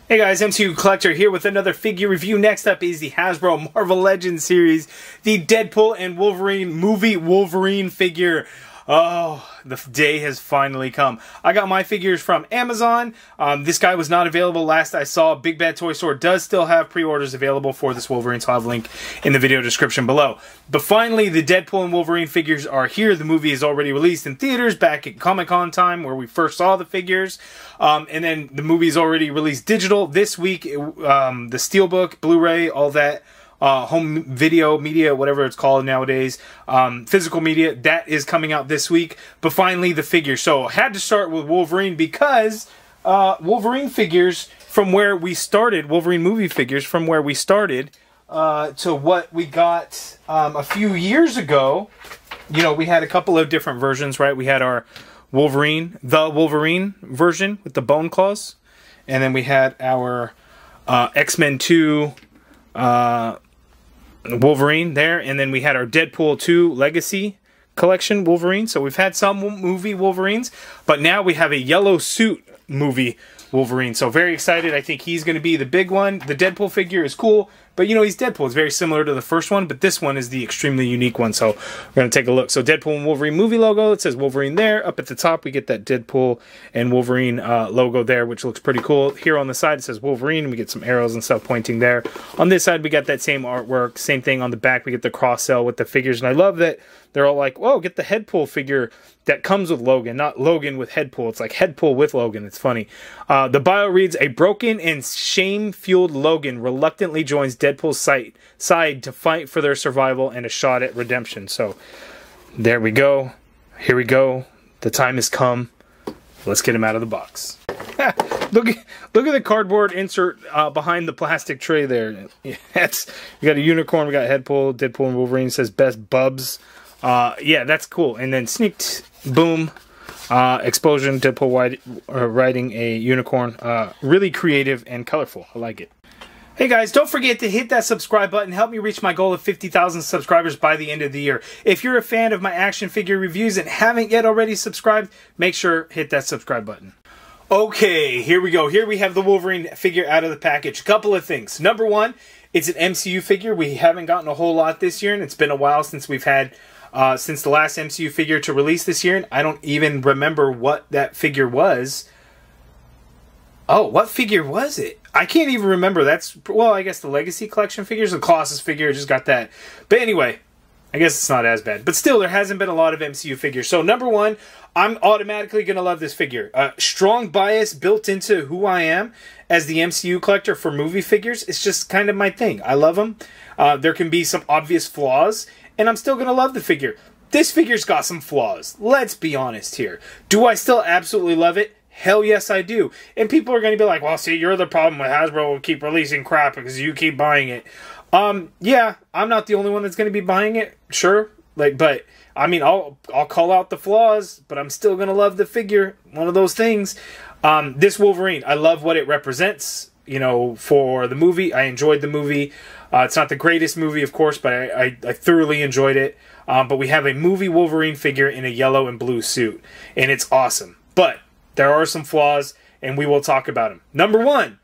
Hey guys, MCU Collector here with another figure review. Next up is the Hasbro Marvel Legends series, the Deadpool and Wolverine movie Wolverine figure. Oh, the day has finally come. I got my figures from Amazon. This guy was not available last I saw. Big Bad Toy Store does still have pre-orders available for this Wolverine, so I'll have a link in the video description below. But finally, the Deadpool and Wolverine figures are here. The movie is already released in theaters back at Comic-Con time where we first saw the figures. And then the movie is already released digital this week. The Steelbook, Blu-ray, all that. Home video media, whatever it's called nowadays, physical media, that is coming out this week. But finally, the figure. So I had to start with Wolverine because Wolverine figures from where we started, Wolverine movie figures from where we started to what we got a few years ago. You know, we had a couple of different versions, right? We had our Wolverine, the Wolverine version with the bone claws, and then we had our X-Men 2 Wolverine there, and then we had our Deadpool 2 Legacy Collection Wolverine. So we've had some movie Wolverines, but now we have a yellow suit movie Wolverine. So very excited. I think he's going to be the big one. The Deadpool figure is cool, but you know, he's Deadpool. It's very similar to the first one, but this one is the extremely unique one. So we're going to take a look. So Deadpool and Wolverine movie logo. It says Wolverine there. Up at the top, we get that Deadpool and Wolverine logo there, which looks pretty cool. Here on the side, it says Wolverine. We get some arrows and stuff pointing there. On this side, we got that same artwork. Same thing on the back. We get the cross-sell with the figures. And I love that they're all like, whoa, get the Headpool figure that comes with Logan, not Logan with Headpool. It's like Headpool with Logan. It's funny. The bio reads, a broken and shame-fueled Logan reluctantly joins Deadpool's side to fight for their survival and a shot at redemption. So there we go. Here we go. The time has come. Let's get him out of the box. look at the cardboard insert behind the plastic tray there. Yes, we got a unicorn. We got Deadpool and Wolverine. It says best bubs. Yeah, that's cool. And then sneaked, boom, explosion, Deadpool riding a unicorn. Really creative and colorful. I like it. Hey guys, don't forget to hit that subscribe button. Help me reach my goal of 50,000 subscribers by the end of the year. If you're a fan of my action figure reviews and haven't yet already subscribed, make sure hit that subscribe button. Okay, here we go. Here we have the Wolverine figure out of the package. A couple of things. Number one, it's an MCU figure. We haven't gotten a whole lot this year, and it's been a while since we've had since the last MCU figure to release this year, and I don't even remember what that figure was. Oh, what figure was it? I can't even remember. That's, well, I guess the Legacy Collection figures, the Colossus figure, just got that. But anyway, I guess it's not as bad. But still, there hasn't been a lot of MCU figures. So number one, I'm automatically going to love this figure. Strong bias built into who I am as the MCU collector for movie figures. It's just kind of my thing. I love them. There can be some obvious flaws, and I'm still going to love the figure. This figure's got some flaws. Let's be honest here. Do I still absolutely love it? Hell yes, I do. And people are going to be like, well, see, you're the problem with Hasbro will keep releasing crap because you keep buying it. Yeah, I'm not the only one that's going to be buying it, sure. But, I mean, I'll call out the flaws, but I'm still going to love the figure. One of those things. This Wolverine, I love what it represents, you know, for the movie. I enjoyed the movie. It's not the greatest movie, of course, but I thoroughly enjoyed it. But we have a movie Wolverine figure in a yellow and blue suit, and it's awesome. But there are some flaws, and we will talk about them. Number one,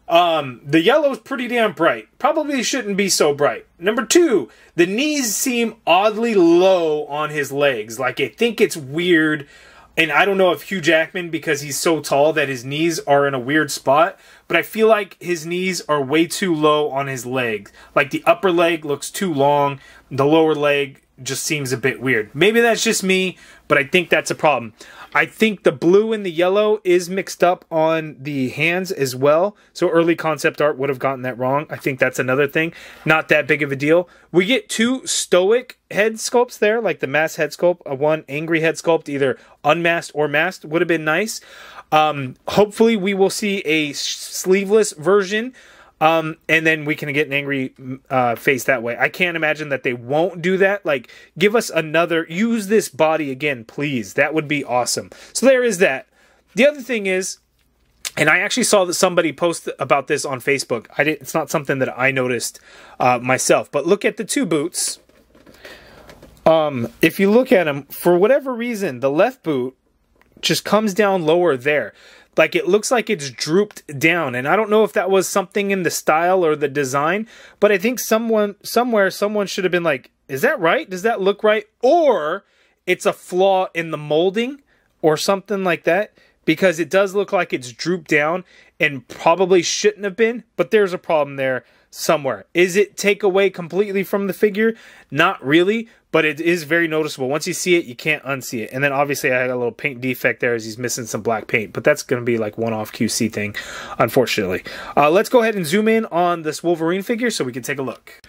the yellow's pretty damn bright. Probably shouldn't be so bright. Number two, the knees seem oddly low on his legs. Like, I think it's weird. And I don't know if Hugh Jackman, because he's so tall that his knees are in a weird spot, but I feel like his knees are way too low on his legs. Like, the upper leg looks too long. The lower leg just seems a bit weird. Maybe that's just me, but I think that's a problem. I think the blue and the yellow is mixed up on the hands as well. So early concept art would have gotten that wrong. I think that's another thing. Not that big of a deal. We get two stoic head sculpts there, like the masked head sculpt. One angry head sculpt, either unmasked or masked, would have been nice. Hopefully we will see a sleeveless version. And then we can get an angry face that way. I can't imagine that they won't do that. Like, give us another, use this body again, please. That would be awesome. So there is that. The other thing is, and I actually saw that somebody post about this on Facebook. It's not something that I noticed myself. But look at the two boots. If you look at them, for whatever reason, the left boot just comes down lower there. like it looks like it's drooped down, and I don't know if that was something in the style or the design, but I think someone should have been like, is that right? Does that look right? Or it's a flaw in the molding or something like that, because it does look like it's drooped down and probably shouldn't have been, but there's a problem there somewhere. Is it take away completely from the figure? Not really, but it is very noticeable. Once you see it, you can't unsee it. And then obviously I had a little paint defect there as he's missing some black paint, but that's going to be like one-off QC thing, unfortunately. Let's go ahead and zoom in on this Wolverine figure so we can take a look.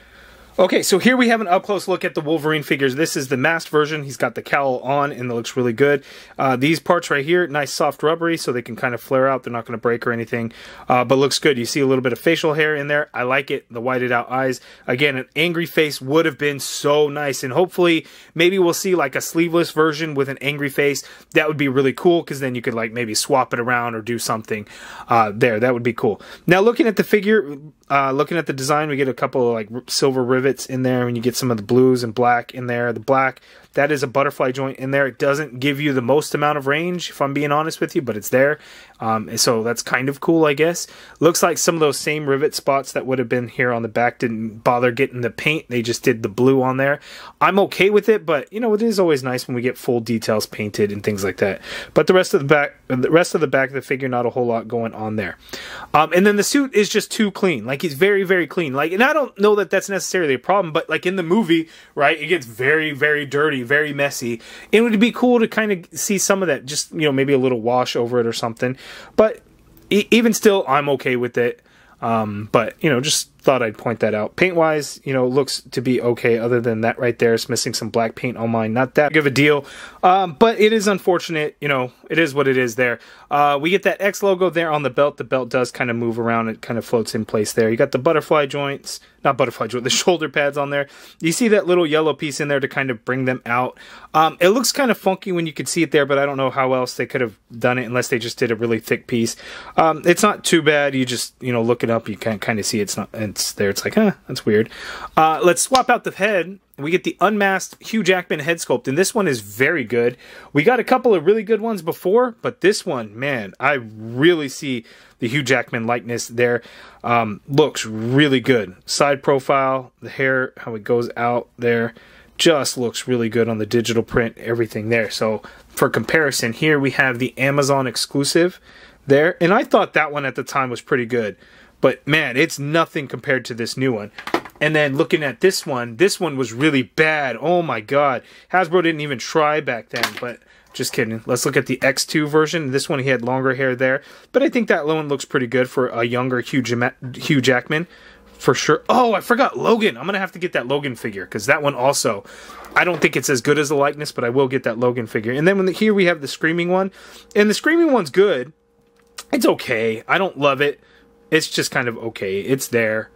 Okay, so here we have an up-close look at the Wolverine figures. This is the masked version. He's got the cowl on, and it looks really good. These parts right here, nice soft rubbery, so they can kind of flare out. They're not going to break or anything, but looks good. You see a little bit of facial hair in there. I like it. The whited out eyes. Again, an angry face would have been so nice, and hopefully maybe we'll see like a sleeveless version with an angry face. That would be really cool, because then you could like maybe swap it around or do something there. That would be cool. Now, looking at the figure, looking at the design, we get a couple of like silver rivets in there, and you get some of the blues and black in there. The black, that is a butterfly joint in there. It doesn't give you the most amount of range, if I'm being honest with you, but it's there. So that's kind of cool, I guess. Looks like some of those same rivet spots that would have been here on the back didn't bother getting the paint. They just did the blue on there. I'm okay with it, but you know, it is always nice when we get full details painted and things like that. But the rest of the back of the figure, not a whole lot going on there. And then the suit is just too clean. Like, he's very, very clean. Like, and I don't know that that's necessarily a problem, but like in the movie, right, it gets very, very dirty, very messy. It would be cool to kind of see some of that, just, you know, maybe a little wash over it or something. But even still, I'm okay with it. But, you know, just thought I'd point that out. Paint-wise, you know, looks to be okay. Other than that right there, it's missing some black paint on mine. Not that big of a deal. But it is unfortunate. You know, it is what it is there. We get that X logo there on the belt. The belt does kind of move around. It kind of floats in place there. You got the butterfly joints. Not butterfly joint, the shoulder pads on there. You see that little yellow piece in there to kind of bring them out. It looks kind of funky when you could see it there, but I don't know how else they could have done it unless they just did a really thick piece. It's not too bad. You just, you know, look it up. You can kind of see it's there. It's like, huh, that's weird. Let's swap out the head. We get the unmasked Hugh Jackman head sculpt, and this one is very good. We got a couple of really good ones before, but this one, man, I really see the Hugh Jackman likeness there. Looks really good. Side profile, the hair, how it goes out there, just looks really good on the digital print, everything there. So for comparison, here we have the Amazon exclusive there, and I thought that one at the time was pretty good. But man, it's nothing compared to this new one. And then looking at this one was really bad. Oh my god. Hasbro didn't even try back then, but just kidding. Let's look at the X2 version. This one, he had longer hair there. But I think that one looks pretty good for a younger Hugh Jackman, for sure. Oh, I forgot Logan. I'm going to have to get that Logan figure, because that one also, I don't think it's as good as the likeness, but I will get that Logan figure. And then here we have the Screaming one. And the Screaming one's good. It's okay. I don't love it. It's just kind of okay. It's there.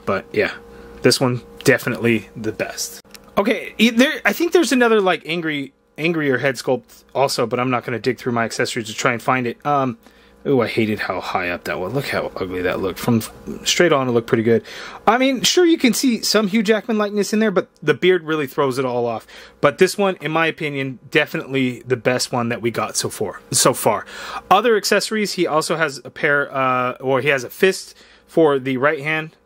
But yeah. This one, definitely the best. Okay, I think there's another like angrier head sculpt also, but I'm not going to dig through my accessories to try and find it. Oh, I hated how high up that was. Look how ugly that looked. From straight on, it looked pretty good. I mean, sure, you can see some Hugh Jackman likeness in there, but the beard really throws it all off. But this one, in my opinion, definitely the best one that we got so far. Other accessories, he also has a pair, or he has a fist for the right hand,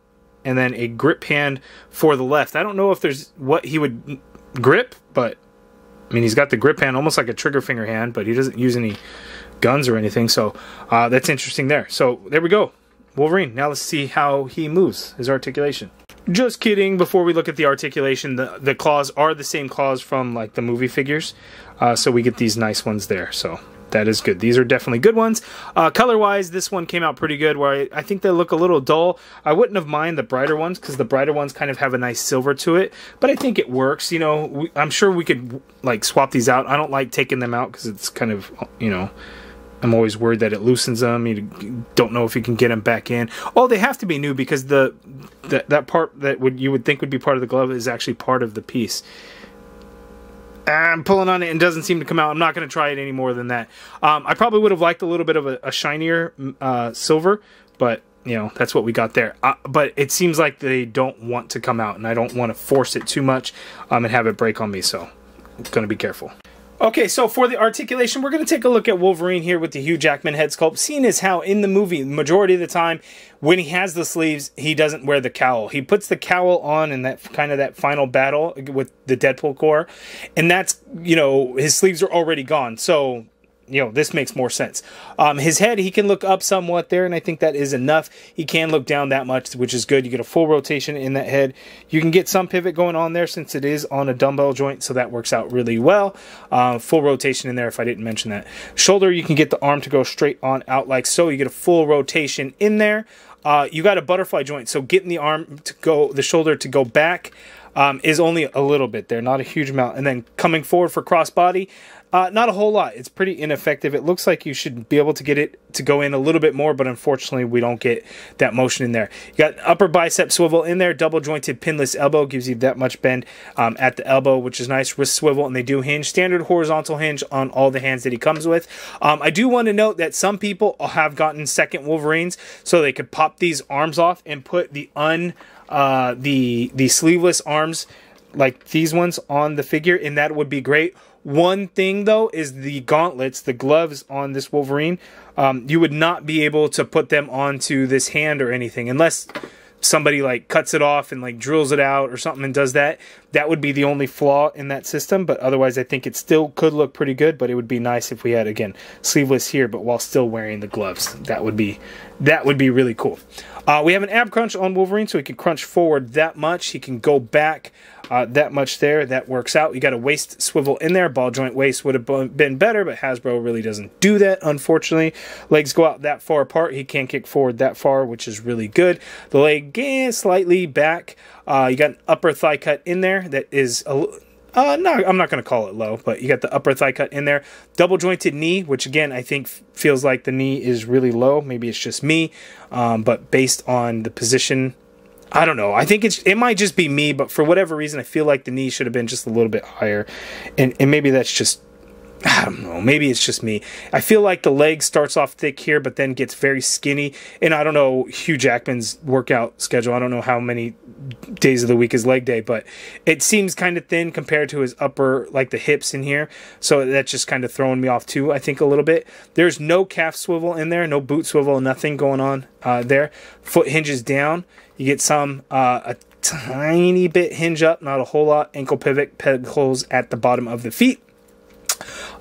and then a grip hand for the left. I don't know if there's what he would grip, but I mean, he's got the grip hand almost like a trigger finger hand, but he doesn't use any guns or anything, so that's interesting there. So there we go, Wolverine. Now let's see how he moves, his articulation. Just kidding. Before we look at the articulation, the claws are the same claws from like the movie figures, so we get these nice ones there, so that is good. These are definitely good ones. Color-wise, this one came out pretty good, where I think they look a little dull. I wouldn't have minded the brighter ones, because the brighter ones kind of have a nice silver to it, but I think it works. You know, I'm sure we could like swap these out. I don't like taking them out, because it's kind of, you know, I'm always worried that it loosens them. You don't know if you can get them back in. Oh, they have to be new, because that part that you would think would be part of the glove is actually part of the piece. I'm pulling on it and it doesn't seem to come out. I'm not going to try it any more than that. I probably would have liked a little bit of a shinier silver, but you know, that's what we got there. But it seems like they don't want to come out, and I don't want to force it too much and have it break on me, so I'm going to be careful. Okay, so for the articulation, we're going to take a look at Wolverine here with the Hugh Jackman head sculpt. Seeing as how in the movie, majority of the time, when he has the sleeves, he doesn't wear the cowl. He puts the cowl on in that kind of that final battle with the Deadpool Corps, and that's, you know, his sleeves are already gone. So, you know, this makes more sense. His head, he can look up somewhat there, and I think that is enough. He can look down that much, which is good. You get a full rotation in that head. You can get some pivot going on there since it is on a dumbbell joint, so that works out really well. Full rotation in there if I didn't mention that. Shoulder, you can get the arm to go straight on out like so. You get a full rotation in there. You got a butterfly joint, so getting the arm to go, the shoulder to go back is only a little bit there, not a huge amount. And then coming forward for crossbody, not a whole lot. It's pretty ineffective. It looks like you should be able to get it to go in a little bit more, but unfortunately we don't get that motion in there. You got upper bicep swivel in there, double jointed pinless elbow, gives you that much bend at the elbow, which is nice. Wrist swivel, and they do hinge. Standard horizontal hinge on all the hands that he comes with. I do want to note that some people have gotten second Wolverines, so they could pop these arms off and put the sleeveless arms like these ones on the figure, and that would be great. One thing though is the gauntlets, the gloves on this Wolverine. You would not be able to put them onto this hand or anything unless somebody like cuts it off and like drills it out or something and does that. That would be the only flaw in that system, but otherwise I think it still could look pretty good. But it would be nice if we had, again, sleeveless here but while still wearing the gloves. That would be really cool. We have an ab crunch on Wolverine, so he can crunch forward that much. He can go back that much there. That works out. You got a waist swivel in there. Ball joint waist would have been better, but Hasbro really doesn't do that, unfortunately. Legs go out that far apart. He can't kick forward that far, which is really good. The leg slightly back. You got an upper thigh cut in there that is a little... no, I'm not going to call it low, but you got the upper thigh cut in there. Double jointed knee, which again, I think feels like the knee is really low. Maybe it's just me, but based on the position, I don't know. I think it might just be me, but for whatever reason, I feel like the knee should have been just a little bit higher. And maybe that's just, I don't know, maybe it's just me. I feel like the leg starts off thick here, but then gets very skinny. And I don't know Hugh Jackman's workout schedule. I don't know how many days of the week is leg day, but it seems kind of thin compared to his upper, like the hips in here. So that's just kind of throwing me off too, I think, a little bit. There's no calf swivel in there, no boot swivel, nothing going on there. Foot hinges down. You get some, a tiny bit hinge up, not a whole lot. Ankle pivot, peg holes at the bottom of the feet.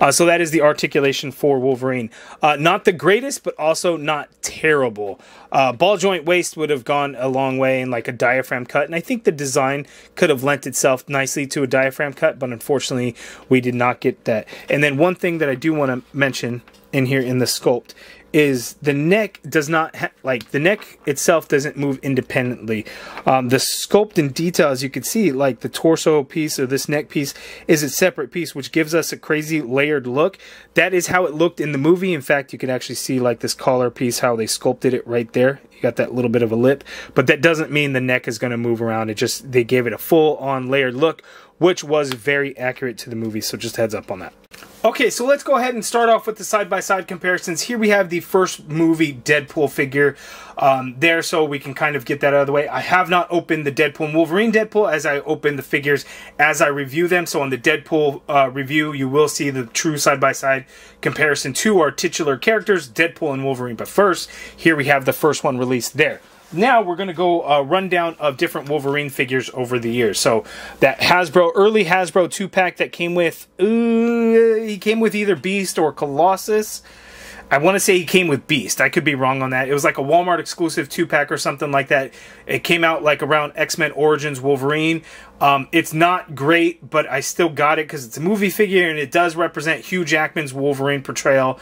So that is the articulation for Wolverine. Not the greatest, but also not terrible. Ball joint waist would have gone a long way in like a diaphragm cut, and I think the design could have lent itself nicely to a diaphragm cut, but unfortunately we did not get that. And then one thing that I do want to mention in here in the sculpt is the neck does not like the neck itself doesn't move independently. The sculpt and detail, as you can see, like the torso piece or this neck piece is a separate piece, which gives us a crazy layered look. That is how it looked in the movie. In fact, you can actually see like this collar piece, how they sculpted it right there. You got that little bit of a lip, but that doesn't mean the neck is going to move around. It just, they gave it a full on layered look, which was very accurate to the movie. So just heads up on that. Okay, so let's go ahead and start off with the side-by-side comparisons. Here we have the first movie Deadpool figure there, so we can kind of get that out of the way. I have not opened the Deadpool and Wolverine Deadpool as I open the figures as I review them. So on the Deadpool review, you will see the true side-by-side comparison to our titular characters, Deadpool and Wolverine. But first, here we have the first one released there. Now we're going to go rundown of different Wolverine figures over the years. So that Hasbro, early Hasbro 2-pack that came with, he came with either Beast or Colossus. I want to say he came with Beast. I could be wrong on that. It was like a Walmart exclusive 2-pack or something like that. It came out like around X-Men Origins Wolverine. It's not great, but I still got it because it's a movie figure and it does represent Hugh Jackman's Wolverine portrayal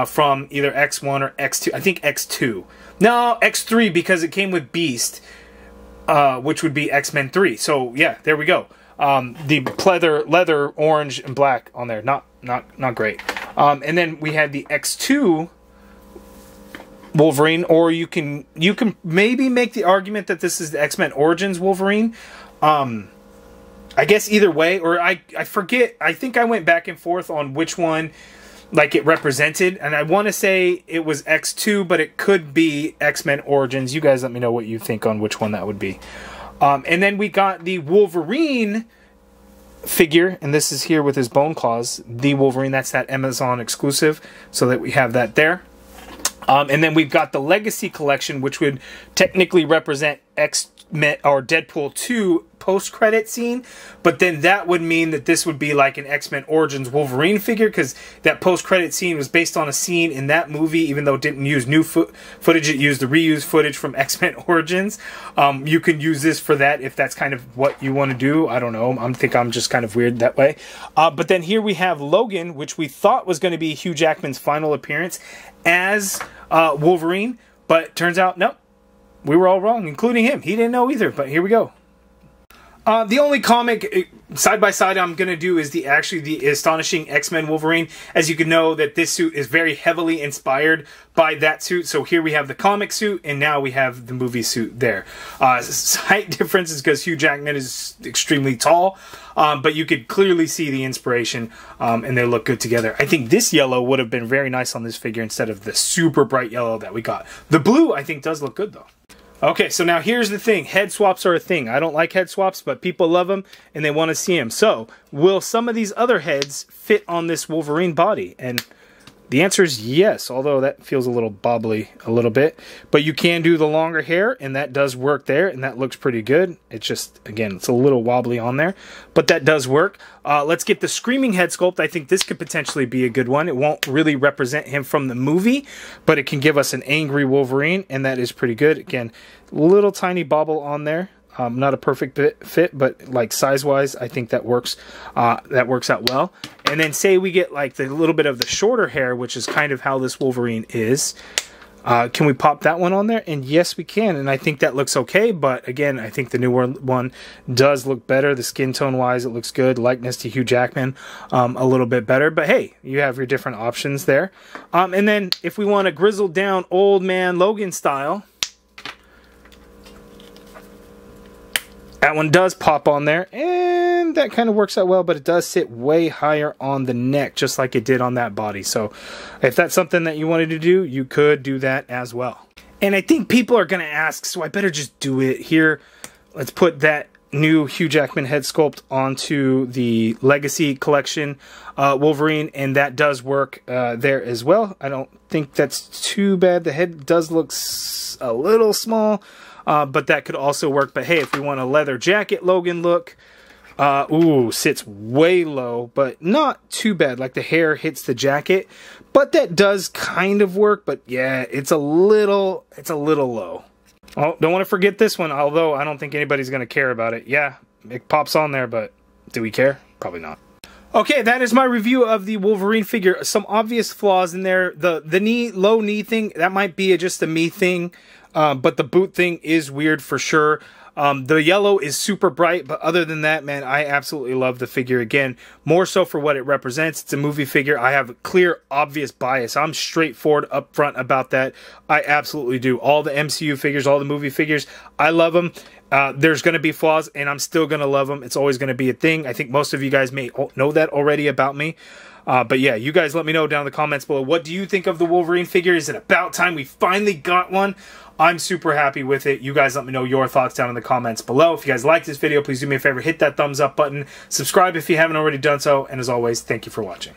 from either X1 or X2. I think X2. No, X3 because it came with Beast, which would be X-Men 3. So yeah, there we go. The leather orange and black on there. Not great. And then we had the X2 Wolverine, or you can maybe make the argument that this is the X-Men Origins Wolverine. I guess either way, or I forget. I think I went back and forth on which one like it represented, and I want to say it was X2, but it could be X-Men Origins. You guys let me know what you think on which one that would be. And then we got the Wolverine figure, and this is here with his bone claws, the Wolverine. That's that Amazon exclusive, so that we have that there. And then we've got the Legacy Collection, which would technically represent X-Men or Deadpool 2 post-credit scene, but then that would mean that this would be like an X-Men Origins Wolverine figure, because that post-credit scene was based on a scene in that movie, even though it didn't use new footage, it used the reused footage from X-Men Origins. You can use this for that if that's kind of what you want to do. I don't know. I think I'm just kind of weird that way. But then here we have Logan, which we thought was going to be Hugh Jackman's final appearance as Wolverine, but turns out, nope, we were all wrong, including him. He didn't know either, but here we go. The only comic side by side I'm going to do is the Astonishing X-Men Wolverine. As you can know, that this suit is very heavily inspired by that suit. So here we have the comic suit, and now we have the movie suit there. Slight difference is because Hugh Jackman is extremely tall, but you could clearly see the inspiration, and they look good together. I think this yellow would have been very nice on this figure instead of the super bright yellow that we got. The blue, I think, does look good, though. Okay, so now here's the thing. Head swaps are a thing. I don't like head swaps, but people love them, and they want to see them. So, will some of these other heads fit on this Wolverine body? And the answer is yes, although that feels a little bobbly a little bit. But you can do the longer hair, and that does work there, and that looks pretty good. It's just, again, it's a little wobbly on there, but that does work. Let's get the Screaming head sculpt. I think this could potentially be a good one. It won't really represent him from the movie, but it can give us an angry Wolverine, and that is pretty good. Again, little tiny bobble on there. Not a perfect fit, but like size-wise, I think that works. That works out well. And then say we get like the little bit of the shorter hair, which is kind of how this Wolverine is. Can we pop that one on there? And yes, we can. And I think that looks okay. But again, I think the newer one does look better. The skin tone-wise, it looks good. Likeness to Hugh Jackman, a little bit better. But hey, you have your different options there. And then if we want to grizzle down old man Logan style, that one does pop on there, and that kind of works out well, but it does sit way higher on the neck, just like it did on that body. So if that's something that you wanted to do, you could do that as well. And I think people are going to ask, so I better just do it here. Let's put that new Hugh Jackman head sculpt onto the Legacy Collection Wolverine, and that does work there as well. I don't think that's too bad. The head does look a little small, but that could also work. But hey, if we want a leather jacket Logan look, ooh, sits way low, but not too bad. Like the hair hits the jacket, but that does kind of work. But yeah, it's a little low. Oh, don't want to forget this one, although I don't think anybody's going to care about it. Yeah, it pops on there, but do we care? Probably not. Okay, that is my review of the Wolverine figure. Some obvious flaws in there. The low knee thing, that might be just a me thing. But the boot thing is weird for sure. The yellow is super bright, but other than that, man, I absolutely love the figure. Again, more so for what it represents. It's a movie figure. I have a clear, obvious bias. I'm straightforward upfront about that. I absolutely do. All the MCU figures, all the movie figures, I love them. There's going to be flaws, and I'm still going to love them. It's always going to be a thing. I think most of you guys may know that already about me. But yeah, you guys let me know down in the comments below. What do you think of the Wolverine figure? Is it about time we finally got one? I'm super happy with it. You guys let me know your thoughts down in the comments below. If you guys like this video, please do me a favor, hit that thumbs up button. Subscribe if you haven't already done so. And as always, thank you for watching.